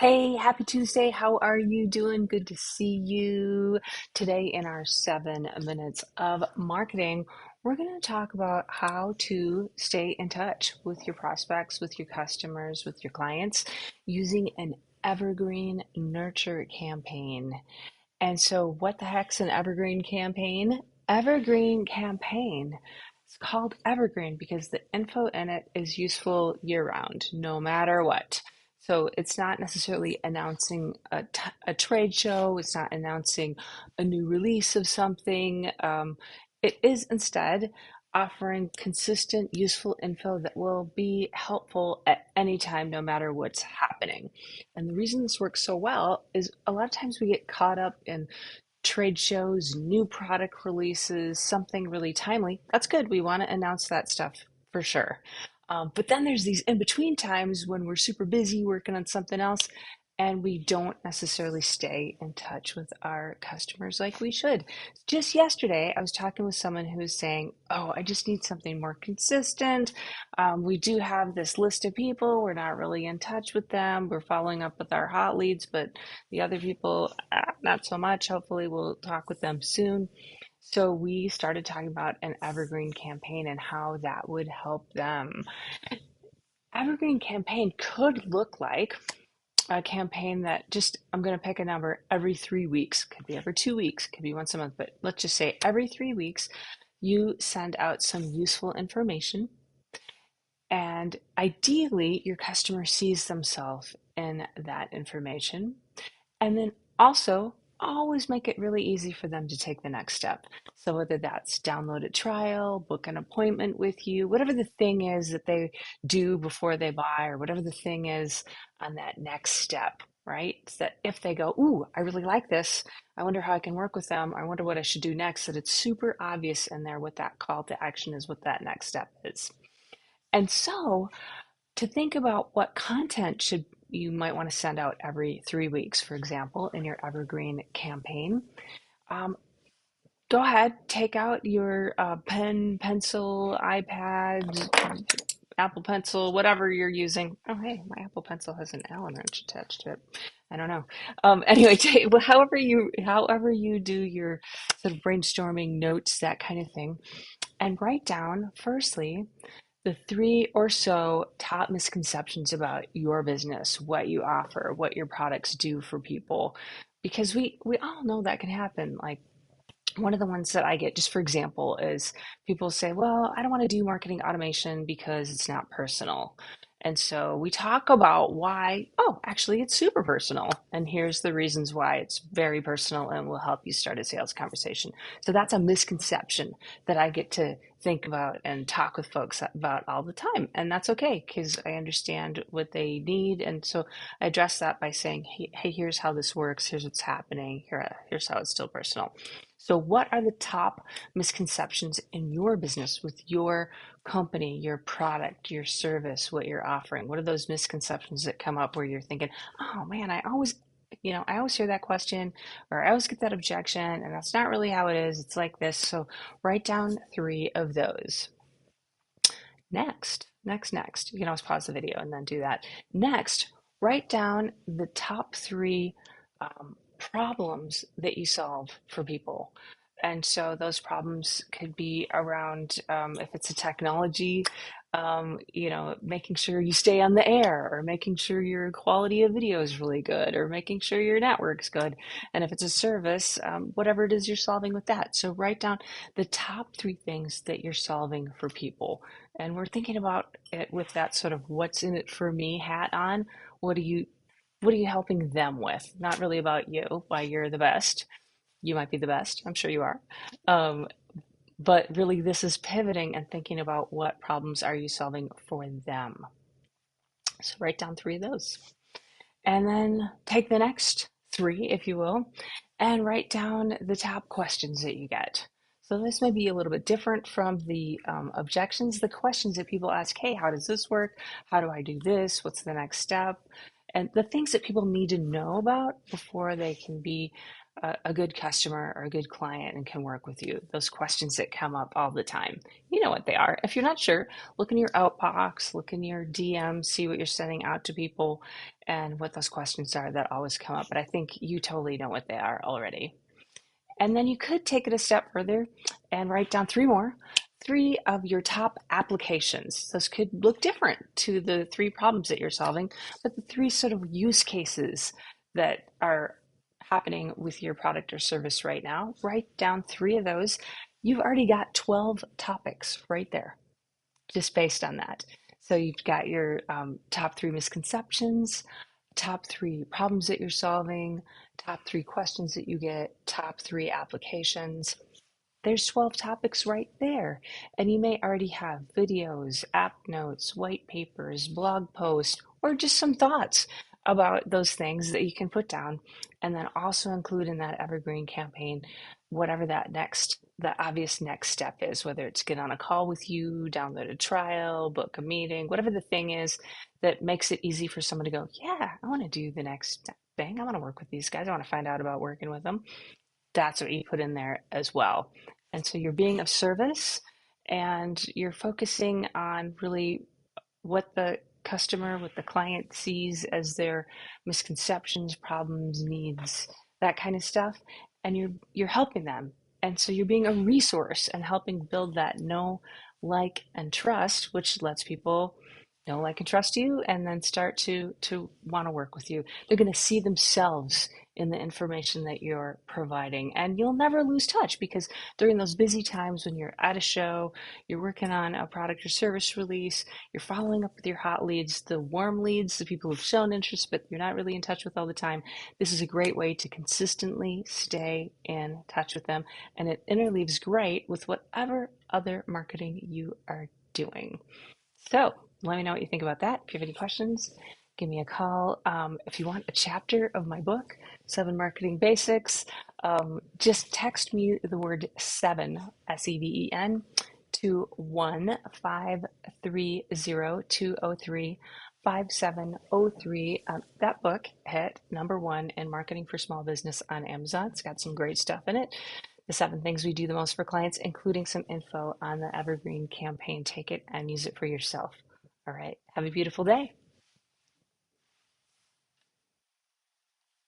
Hey, happy Tuesday. How are you doing? Good to see you. Today, in our 7 minutes of marketing, we're going to talk about how to stay in touch with your prospects, with your customers, with your clients using an evergreen nurture campaign. And so, what the heck's an evergreen campaign? Evergreen campaign. It's called evergreen because the info in it is useful year round, no matter what. So it's not necessarily announcing a trade show. It's not announcing a new release of something. It is instead offering consistent, useful info that will be helpful at any time, no matter what's happening. And the reason this works so well is a lot of times we get caught up in trade shows, new product releases, something really timely. That's good. We want to announce that stuff for sure. But then there's these in between times when we're super busy working on something else and we don't necessarily stay in touch with our customers like we should. Just yesterday, I was talking with someone who was saying, "Oh, I just need something more consistent. We do have this list of people. We're not really in touch with them. We're following up with our hot leads, but the other people, not so much. Hopefully, we'll talk with them soon." So we started talking about an evergreen campaign and how that would help them. Evergreen campaign could look like a campaign that just, I'm going to pick a number, every 3 weeks, could be every 2 weeks, could be once a month, but let's just say every 3 weeks, you send out some useful information. And ideally, your customer sees themselves in that information. And then also, always make it really easy for them to take the next step. So, whether that's download a trial, book an appointment with you, whatever the thing is that they do before they buy, or whatever the thing is on that next step, right? So that if they go, "Ooh, I really like this. I wonder how I can work with them. I wonder what I should do next," that it's super obvious in there what that call to action is, what that next step is. And so, to think about what content should you might want to send out every 3 weeks, for example, in your evergreen campaign. Um, Go ahead, take out your pen, pencil, iPad, Apple Pencil, whatever you're using. Oh, hey, my Apple Pencil has an Allen wrench attached to it. I don't know. Anyway, well, however you do your sort of brainstorming notes, that kind of thing, and write down firstly the three or so top misconceptions about your business, what you offer, what your products do for people, because we all know that can happen. Like, one of the ones that I get, just for example, is people say, "Well, I don't want to do marketing automation because it's not personal." And so we talk about why, oh, actually, it's super personal. And here's the reasons why it's very personal and will help you start a sales conversation. So that's a misconception that I get to think about and talk with folks about all the time. And that's okay because I understand what they need. And so I address that by saying, "Hey, here's how this works. Here's what's happening. Here's how it's still personal." So, what are the top misconceptions in your business with your company, your product, your service, what you're offering? What are those misconceptions that come up where you're thinking, "Oh man, I always hear that question, or I always get that objection, and that's not really how it is. It's like this." So, write down three of those. Next. You can always pause the video and then do that. Next, write down the top three problems that you solve for people. And so those problems could be around, if it's a technology, making sure you stay on the air, or making sure your quality of video is really good, or making sure your network's good. And if it's a service, whatever it is you're solving with that. So write down the top three things that you're solving for people. And we're thinking about it with that sort of what's in it for me hat on. What do you what are you helping them with? Not really about you, why you're the best. You might be the best. I'm sure you are. Um, but really, this is pivoting and thinking about what problems are you solving for them. So write down three of those. And then take the next three, if you will, and write down the top questions that you get. So this may be a little bit different from the objections, the questions that people ask. "Hey, how does this work? How do I do this? What's the next step?" And the things that people need to know about before they can be a good customer or a good client and can work with you? Those questions that come up all the time. You know what they are. If you're not sure, look in your outbox, look in your DM, see what you're sending out to people and what those questions are that always come up. But I think you totally know what they are already. And then you could take it a step further and write down three more, three of your top applications. Those could look different to the three problems that you're solving, but the three sort of use cases that are happening with your product or service right now, write down three of those. You've already got 12 topics right there, just based on that. So you've got your top three misconceptions, top three problems that you're solving, top three questions that you get, top three applications. There's 12 topics right there. And you may already have videos, app notes, white papers, blog posts, or just some thoughts about those things that you can put down. And then also include in that evergreen campaign whatever the obvious next step is, whether it's get on a call with you, download a trial, book a meeting, whatever the thing is that makes it easy for someone to go, yeah, I want to do the next thing. I want to work with these guys. I want to find out about working with them. That's what you put in there as well. And so you're being of service and you're focusing on really what the customer, what the client sees as their misconceptions, problems, needs, that kind of stuff. And you're helping them. And so you're being a resource and helping build that know, like, and trust, which lets people know, like, and trust you and then start to want to work with you. They're going to see themselves in the information that you're providing. And you'll never lose touch because during those busy times when you're at a show, you're working on a product or service release, you're following up with your hot leads, the warm leads, the people who've shown interest, but you're not really in touch with all the time. This is a great way to consistently stay in touch with them. And it interleaves great with whatever other marketing you are doing. So let me know what you think about that. If you have any questions, give me a call. If you want a chapter of my book, Seven Marketing Basics, just text me the word seven, SEVEN, to 1-530-203-5703. That book hit #1 in marketing for small business on Amazon. It's got some great stuff in it. The 7 things we do the most for clients, including some info on the Evergreen campaign. Take it and use it for yourself. All right. Have a beautiful day.